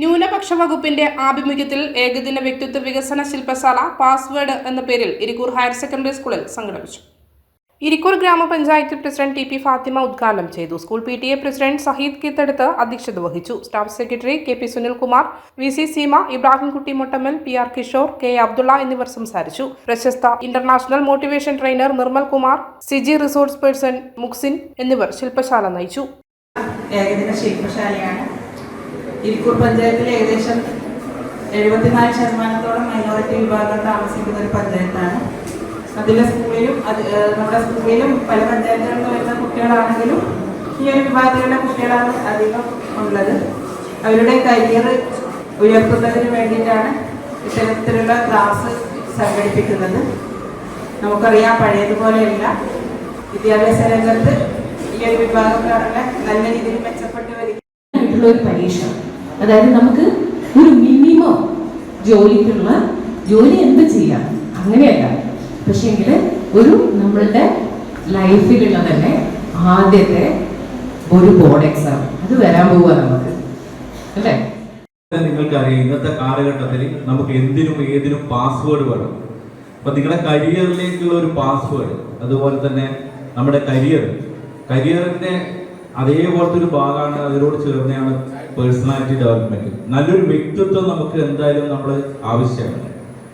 ന്യൂനപക്ഷ വകുപ്പിന്റെ ആഭിമുഖ്യത്തിൽ ഏകദിന വ്യക്തിത്വ വികസന ശില്പശാല പാസ്വേഡ് എന്ന പേരിൽ ഇരിക്കൂർ ഹയർ സെക്കൻഡറി സ്കൂളിൽ സംഘടിപ്പിച്ചു. ഇരിക്കൂർ ഗ്രാമപഞ്ചായത്ത് പ്രസിഡന്റ് ടി പി ഫാത്തിമ ഉദ്ഘാടനം ചെയ്തു. സ്കൂൾ PTA പ്രസിഡന്റ് സഹീദ് കീത്തടുത്ത് അധ്യക്ഷത വഹിച്ചു. Staff secretary KP Sunilkumar, VC Seema, Ibrahimkutty Mottammal, PR Kishore, K Abdulla എന്നിവർ സംസാരിച്ചു. പ്രശസ്ത international motivation trainer Nirmal Kumar, CG resource person Muksin എന്നിവർ ശില്പശാല നയിച്ചു. ഏകദിന ശില്പശാലയാണ്. ഇരിക്കൂർ പഞ്ചായത്തിൽ ഏകദേശം 74% മൈനോറിറ്റി വിഭാഗം താമസിക്കുന്ന ഒരു പഞ്ചായത്താണ്. അതിലെ സ്കൂളിലും നമ്മുടെ സ്കൂളിലും പല പഞ്ചായത്തുകളിൽ വരുന്ന കുട്ടികളാണെങ്കിലും ഈ ഒരു വിഭാഗത്തിലുള്ള കുട്ടികളാണ് അധികം ഉള്ളത്. അവരുടെ കരിയർ ഉയർത്തുന്നതിന് വേണ്ടിയിട്ടാണ് ഇത്തരത്തിലുള്ള ക്ലാസ് സംഘടിപ്പിക്കുന്നത്. നമുക്കറിയാം, പഴയതുപോലെയല്ല, വിദ്യാഭ്യാസ രംഗത്ത് ഈ ഒരു വിഭാഗക്കാരുടെ നല്ല രീതിയിൽ മെച്ചപ്പെട്ടു വരികയായിട്ടുള്ള ഒരു പരീക്ഷ. അതായത് നമുക്ക് ഒരു മിനിമം ജോലി എന്ത് ചെയ്യാം അങ്ങനെയല്ല, പക്ഷേങ്കിൽ ഒരു നമ്മളുടെ ലൈഫിലുള്ള തന്നെ ആദ്യത്തെ ഒരു ബോർഡ് എക്സാം അത് വരാൻ പോവുക നമുക്ക്, അല്ലേ? നിങ്ങൾക്കറിയാം, ഇന്നത്തെ കാലഘട്ടത്തിൽ നമുക്ക് എന്തിനും ഏതിനും പാസ്വേഡ് വേണം. അപ്പൊ നിങ്ങളുടെ കരിയറിലേക്കുള്ള ഒരു പാസ്വേഡ്, അതുപോലെ തന്നെ നമ്മുടെ കരിയറിന്റെ അതേപോലത്തെ ഒരു ഭാഗമാണ്, അതിനോട് ചേർന്നെയാണ് പേഴ്സണാലിറ്റി ഡെവലപ്മെന്റ്. നല്ലൊരു വ്യക്തിത്വം നമുക്ക് എന്തായാലും നമ്മൾ ആവശ്യമാണ്.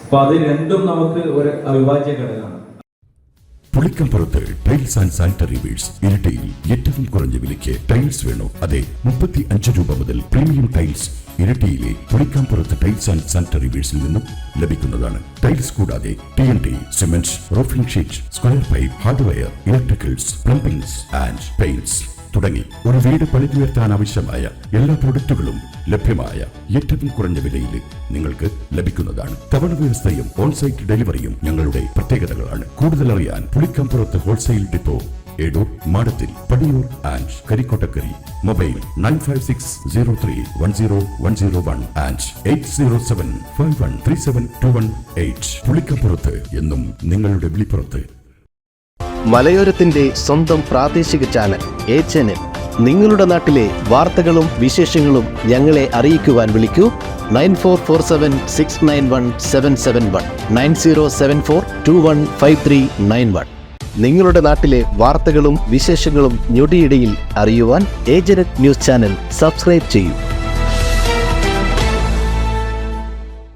അപ്പൊ അത് രണ്ടും നമുക്ക് ഒരു അവിഭാജ്യ ഘടകമാണ്. പുളിക്കമ്പുറത്ത് ടൈൽസ് ആൻഡ് സാനിറ്ററി വെയർസ് ഇരട്ടിയിൽ ഏറ്റവും കുറഞ്ഞ വിലയ്ക്ക് ടൈൽസ് വേണോ? അതെ, 35 രൂപ മുതൽ പ്രീമിയം ടൈൽസ് ഇരട്ടിയിലെ പുളിക്കമ്പുറത്ത് ടൈൽസ് ആൻഡ് സാനിറ്ററി വെയർസിൽ നിന്നും ലഭിക്കുന്നതാണ്. ടൈൽസ് കൂടാതെ TNT, cement, roofing sheet, square pipe, hardware, electricals, plumbings and paints തുടങ്ങി ഒരു വീട് പണിതുയർത്താൻ ആവശ്യമായ എല്ലാ പ്രൊഡക്റ്റുകളും ലഭ്യമായ ഏറ്റവും കുറഞ്ഞ വിലയിൽ നിങ്ങൾക്ക് ലഭിക്കുന്നതാണ്. തവണ വ്യവസ്ഥയും ഓൺസൈറ്റ് ഡെലിവറിയും ഞങ്ങളുടെ പ്രത്യേകതകളാണ്. കൂടുതൽ അറിയാൻ Pulikkampurath wholesale depot, Edoor, Madathil, Padiyoor and Karikkottakkari. Mobile 95603101 and 8075137218. Pulikkampurath എന്നും നിങ്ങളുടെ വിളിപ്പുറത്ത്. മലയോരത്തിന്റെ സ്വന്തം പ്രാദേശിക ചാനൽ A-Channel. നിങ്ങളുടെ നാട്ടിലെ വാർത്തകളും വിശേഷങ്ങളും ഞങ്ങളെ അറിയിക്കുവാൻ വിളിക്കൂ 9447691771 9074215391. നിങ്ങളുടെ നാട്ടിലെ വാർത്തകളും വിശേഷങ്ങളും ഞൊടിയിടയിൽ അറിയുവാൻ A-Channel ന്യൂസ് ചാനൽ സബ്സ്ക്രൈബ് ചെയ്യൂ.